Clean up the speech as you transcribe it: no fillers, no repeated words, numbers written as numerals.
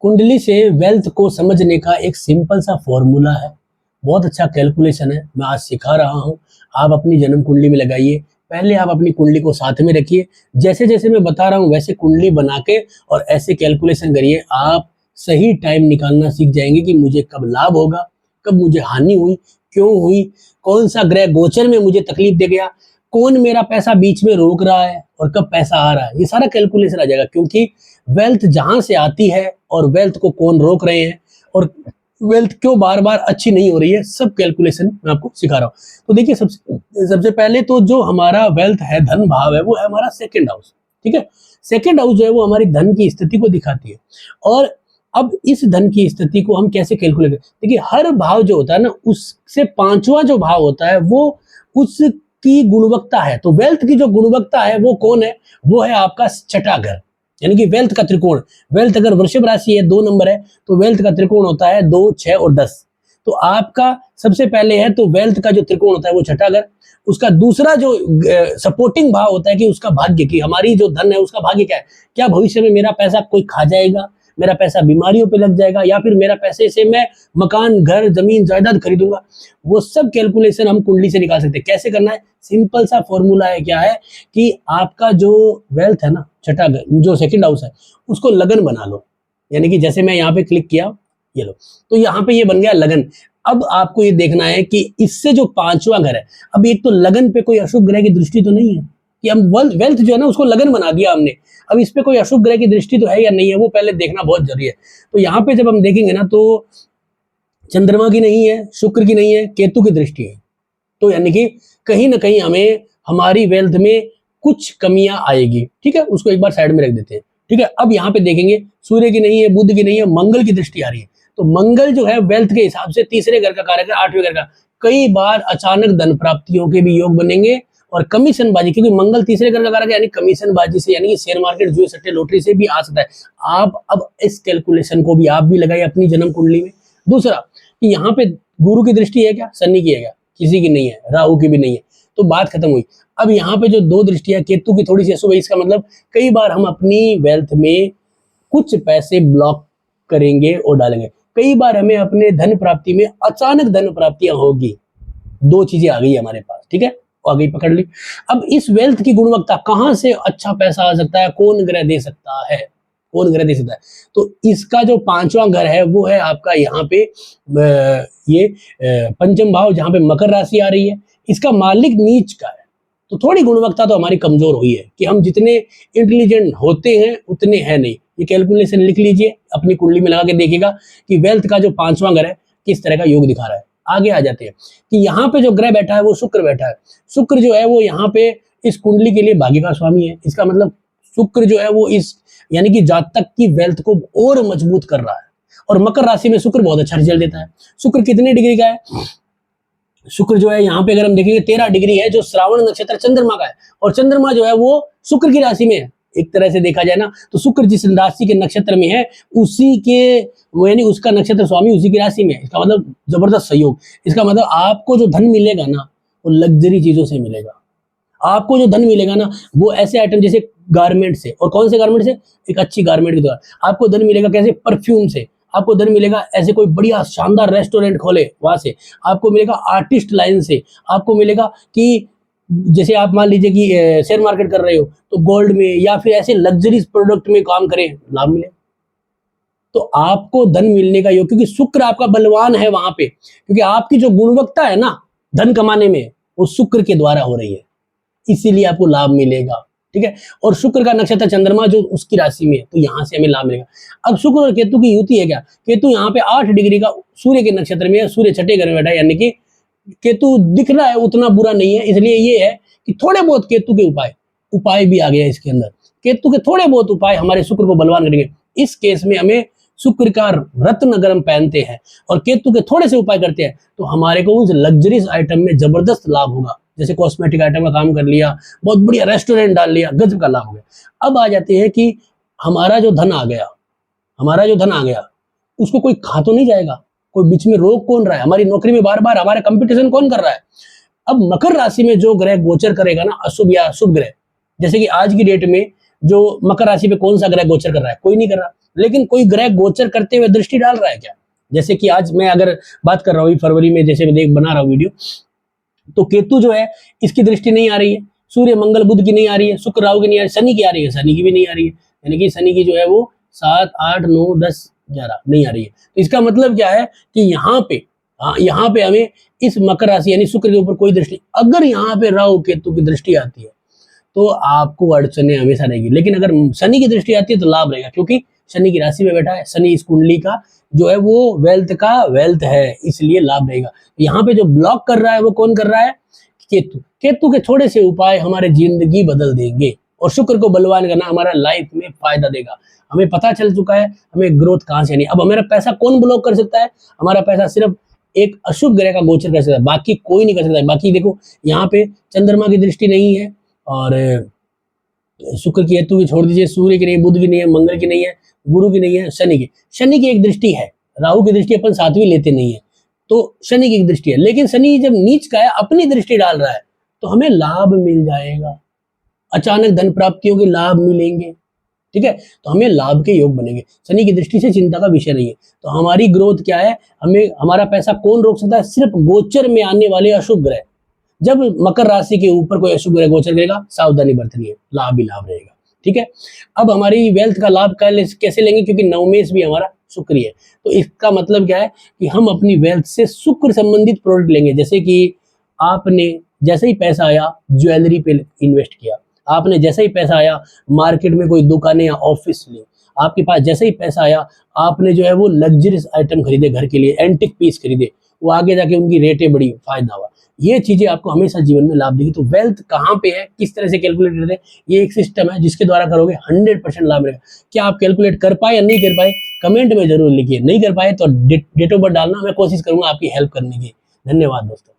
कुंडली से वेल्थ को समझने का एक सिंपल सा फॉर्मूला है, बहुत अच्छा कैलकुलेशन है, मैं आज सिखा रहा हूँ। आप अपनी जन्म कुंडली में लगाइए। पहले आप अपनी कुंडली को साथ में रखिए, जैसे जैसे मैं बता रहा हूँ वैसे कुंडली बना के और ऐसे कैलकुलेशन करिए। आप सही टाइम निकालना सीख जाएंगे कि मुझे कब लाभ होगा, कब मुझे हानि हुई, क्यों हुई, कौन सा ग्रह गोचर में मुझे तकलीफ दे गया, कौन मेरा पैसा बीच में रोक रहा है और कब पैसा आ रहा है। ये सारा कैलकुलेशन आ जाएगा, क्योंकि वेल्थ जहां से आती है और वेल्थ को कौन रोक रहे हैं और वेल्थ क्यों बार बार अच्छी नहीं हो रही है, सब कैलकुलेशन मैं आपको सिखा रहा हूँ। तो देखिए, सबसे पहले तो जो हमारा वेल्थ है, धन भाव है, वो है हमारा सेकंड हाउस। ठीक है, सेकंड हाउस जो है वो हमारी धन की स्थिति को दिखाती है। और अब इस धन की स्थिति को हम कैसे कैलकुलेट करें? देखिए, हर भाव जो होता है ना, उससे पांचवा जो भाव होता है वो उसकी गुणवत्ता है। तो वेल्थ की जो गुणवत्ता है वो कौन है? वो है आपका छठा घर, यानी कि वेल्थ का त्रिकोण। वेल्थ अगर वृषभ राशि है, 2 नंबर है, तो वेल्थ का त्रिकोण होता है 2, 6 और 10। तो आपका सबसे पहले है तो वेल्थ का जो त्रिकोण होता है वो छठा घर। उसका दूसरा जो सपोर्टिंग भाव होता है कि उसका भाग्य, की हमारी जो धन है उसका भाग्य क्या है। क्या भविष्य में मेरा पैसा कोई खा जाएगा, मेरा पैसा बीमारियों पे लग जाएगा, या फिर मेरा पैसे से मैं मकान, घर, जमीन, जायदाद खरीदूंगा। वो सब कैलकुलेशन हम कुंडली से निकाल सकते हैं। कैसे करना है? सिंपल सा फॉर्मूला है, क्या है कि आपका जो वेल्थ है ना, छठा घर जो सेकंड हाउस है, उसको लगन बना लो। यानी कि जैसे मैं यहाँ पे क्लिक किया, ये लो, तो यहाँ पे ये बन गया लगन। अब आपको ये देखना है कि इससे जो पांचवा घर है, अब एक तो लगन पे कोई अशुभ ग्रह की दृष्टि तो नहीं है, कि हम वेल्थ जो है ना उसको लगन बना दिया हमने। अब इस पे कोई अशुभ ग्रह की दृष्टि तो है या नहीं है, वो पहले देखना बहुत जरूरी है। तो यहाँ पे जब हम देखेंगे ना, तो चंद्रमा की नहीं है, शुक्र की नहीं है, केतु की दृष्टि है। तो यानी कि कहीं ना कहीं हमें हमारी वेल्थ में कुछ कमियां आएगी। ठीक है, उसको एक बार साइड में रख देते हैं। ठीक है, अब यहाँ पे देखेंगे, सूर्य की नहीं है, बुध की नहीं है, मंगल की दृष्टि आ रही है। तो मंगल जो है वेल्थ के हिसाब से तीसरे घर का कारक है, 8वें घर का। कई बार अचानक धन प्राप्तियों के भी योग बनेंगे और कमीशन बाजी, क्योंकि मंगल तीसरे घर का कारक है, यानी कमीशन बाजी से, यानी कि शेयर मार्केट, जुए, सट्टे, लॉटरी से भी आ सकता है। आप अब इस कैलकुलेशन को भी आप भी लगाइए अपनी जन्म कुंडली में। दूसरा कि यहाँ पे गुरु की दृष्टि है क्या? शनि की है क्या? किसी की नहीं है, राहु की भी नहीं है। तो बात खत्म हुई। अब यहाँ पे जो 2 दृष्टियां, केतु की थोड़ी सी अशुभ है, इसका मतलब कई बार हम अपनी वेल्थ में कुछ पैसे ब्लॉक करेंगे और डालेंगे। कई बार हमें अपने धन प्राप्ति में अचानक धन प्राप्तियां होगी। 2 चीजें आ गई हमारे पास। ठीक है, आ गई, पकड़ ली। अब इस वेल्थ की गुणवत्ता, कहां से अच्छा पैसा आ सकता है, कौन ग्रह दे सकता है, कौन ग्रह दे सकता है? तो इसका जो पांचवा घर है वो है आपका यहाँ पे ये पंचम भाव, जहां पे मकर राशि आ रही है। इसका मालिक नीच का है। तो थोड़ी गुणवत्ता तो हमारी कमजोर हुई है, कि हम जितने इंटेलिजेंट होते हैं उतने हैं नहीं। ये कैलकुलेशन लिख लीजिए, अपनी कुंडली में लगा के देखिएगा कि वेल्थ का जो पांचवा घर है किस तरह का योग दिखा रहा है। आगे आ जाते हैं कि यहाँ पे जो ग्रह बैठा है वो शुक्र बैठा है। शुक्र जो है वो यहाँ पे इस कुंडली के लिए भाग्य का स्वामी है। इसका मतलब शुक्र जो है वो इस, यानी कि जातक की वेल्थ को और मजबूत कर रहा है। और मकर राशि में शुक्र बहुत अच्छा रिजल्ट देता है। शुक्र कितने डिग्री का है? शुक्र जो है यहाँ पे अगर हम देखेंगे 13 डिग्री है, जो श्रावण नक्षत्र चंद्रमा का है। और चंद्रमा जो है वो शुक्र की राशि में है। एक तरह से देखा जाए ना, तो शुक्र जिस राशि के नक्षत्र में है उसी के, यानी उसका नक्षत्र स्वामी उसी की राशि में है। इसका मतलब जबरदस्त सहयोग। इसका मतलब आपको जो धन मिलेगा ना वो लग्जरी चीजों से मिलेगा। आपको जो धन मिलेगा ना वो ऐसे आइटम जैसे गारमेंट से, और कौन से गारमेंट से? एक अच्छी गारमेंट के द्वारा। आपको धन मिलेगा कैसे? परफ्यूम से। आपको धन मिलेगा ऐसे कोई बढ़िया शानदार रेस्टोरेंट खोले वहां से। आपको मिलेगा आर्टिस्ट लाइन से। आपको मिलेगा कि जैसे आप मान लीजिए कि शेयर मार्केट कर रहे हो तो गोल्ड में, या फिर ऐसे लग्जरी प्रोडक्ट में काम करें, लाभ मिले। तो आपको धन मिलने का योग, क्योंकि शुक्र आपका बलवान है वहां पे, क्योंकि आपकी जो गुणवत्ता है ना धन कमाने में वो शुक्र के द्वारा हो रही है, इसीलिए आपको लाभ मिलेगा। ठीक है, और शुक्र का नक्षत्र चंद्रमा जो उसकी राशि में है, तो यहां से हमें लाभ मिलेगा। अब शुक्र और केतु की युति है क्या? केतु यहाँ पे 8 डिग्री का सूर्य के नक्षत्र में है, सूर्य छठे घर में बैठा है, यानी कि केतु दिख रहा है उतना बुरा नहीं है। इसलिए ये है कि थोड़े बहुत केतु के उपाय भी आ गया इसके अंदर। केतु के थोड़े बहुत उपाय हमारे शुक्र को बलवान करेंगे। इस केस में हमें शुक्र का रत्न अगर हम पहनते हैं और केतु के थोड़े से उपाय करते हैं तो हमारे को उस लग्जरीज आइटम में जबरदस्त लाभ होगा। जैसे कॉस्मेटिक आइटम का काम कर लिया, बहुत बढ़िया रेस्टोरेंट डाल लिया, गजब का लाभ हो गया। अब आ जाते हैं कि हमारा जो धन आ गया, उसको कोई खा तो नहीं जाएगा, कोई बीच में रोक कौन रहा है? हमारी नौकरी में बार बार हमारा कंपटीशन कौन कर रहा है? अब मकर राशि में जो ग्रह गोचर करेगा ना, अशुभ या शुभ ग्रह, जैसे कि आज की डेट में जो मकर राशि पे कौन सा ग्रह गोचर कर रहा है? कोई नहीं कर रहा। लेकिन कोई ग्रह गोचर करते हुए दृष्टि डाल रहा है क्या? जैसे कि आज मैं अगर बात कर रहा हूँ फरवरी में, जैसे मैं देख बना रहा हूँ वीडियो, तो केतु जो है इसकी दृष्टि नहीं आ रही है, सूर्य मंगल बुध की नहीं आ रही है, शुक्र राहु की नहीं आ रही, शनि की आ रही है, शनि की भी नहीं आ रही है, यानी कि शनि की जो है वो 7 8 9 10 11 नहीं आ रही है। तो इसका मतलब क्या है कि यहाँ पे हमें इस मकर राशि यानी शुक्र के ऊपर कोई दृष्टि, अगर यहाँ पे राहु केतु की दृष्टि आती है तो आपको अड़चने हमेशा रहेगी, लेकिन अगर शनि की दृष्टि आती है तो लाभ रहेगा, क्योंकि शनि की राशि में बैठा है, शनि इस कुंडली का जो है वो वेल्थ है, इसलिए लाभ रहेगा। यहाँ पे जो ब्लॉक कर रहा है वो कौन कर रहा है? केतु। केतु के थोड़े से उपाय हमारे जिंदगी बदल देंगे, और शुक्र को बलवान करना हमारा लाइफ में फायदा देगा। हमें पता चल चुका है हमें ग्रोथ कहाँ से आनी है। अब हमारा पैसा कौन ब्लॉक कर सकता है? हमारा पैसा सिर्फ एक अशुभ ग्रह का गोचर कर सकता है, बाकी कोई नहीं कर सकता है। बाकी देखो यहाँ पे चंद्रमा की दृष्टि नहीं है, और शुक्र की, केतु की छोड़ दीजिए, सूर्य की नहीं, बुध की नहीं है, मंगल की नहीं है, गुरु की नहीं है, शनि की एक दृष्टि है, राहु की दृष्टि अपन सातवीं लेते नहीं है, तो शनि की एक दृष्टि है। लेकिन शनि जब नीच का है, अपनी दृष्टि डाल रहा है, तो हमें लाभ मिल जाएगा, अचानक धन प्राप्तियों के लाभ मिलेंगे, ठीक है, तो हमें लाभ के योग बनेंगे। शनि की दृष्टि से चिंता का विषय नहीं है। तो हमारी ग्रोथ क्या है? हमें हमारा पैसा कौन रोक सकता है? सिर्फ गोचर में आने वाले अशुभ ग्रह। जब मकर राशि के ऊपर कोई अशुभ ग्रह गोचर करेगा, सावधानी बरतनी है, लाभ ही लाभ रहेगा, ठीक है। अब हमारी वेल्थ का लाभ कैसे लेंगे? क्योंकि नवमेश भी हमारा शुक्र है, तो इसका मतलब क्या है कि हम अपनी वेल्थ से शुक्र संबंधित प्रोडक्ट लेंगे। जैसे कि आपने जैसे ही पैसा आया ज्वेलरी पे इन्वेस्ट किया, आपने जैसे ही पैसा आया मार्केट में कोई दुकानें या ऑफिस ली, आपके पास जैसे ही पैसा आया आपने जो है वो लग्जरियस आइटम खरीदे, घर के लिए एंटिक पीस खरीदे, वो आगे जाके उनकी रेटें बढ़ी, फायदा हुआ। ये चीजें आपको हमेशा जीवन में लाभ देगी। तो वेल्थ कहाँ पे है, किस तरह से कैलकुलेट करते हैं, ये एक सिस्टम है जिसके द्वारा करोगे 100% लाभ रहेगा। क्या आप कैलकुलेट कर पाए या नहीं कर पाए, कमेंट में जरूर लिखिए। नहीं कर पाए तो डेट ऑफ बर्थ डालना, मैं कोशिश करूंगा आपकी हेल्प करने की। धन्यवाद दोस्तों।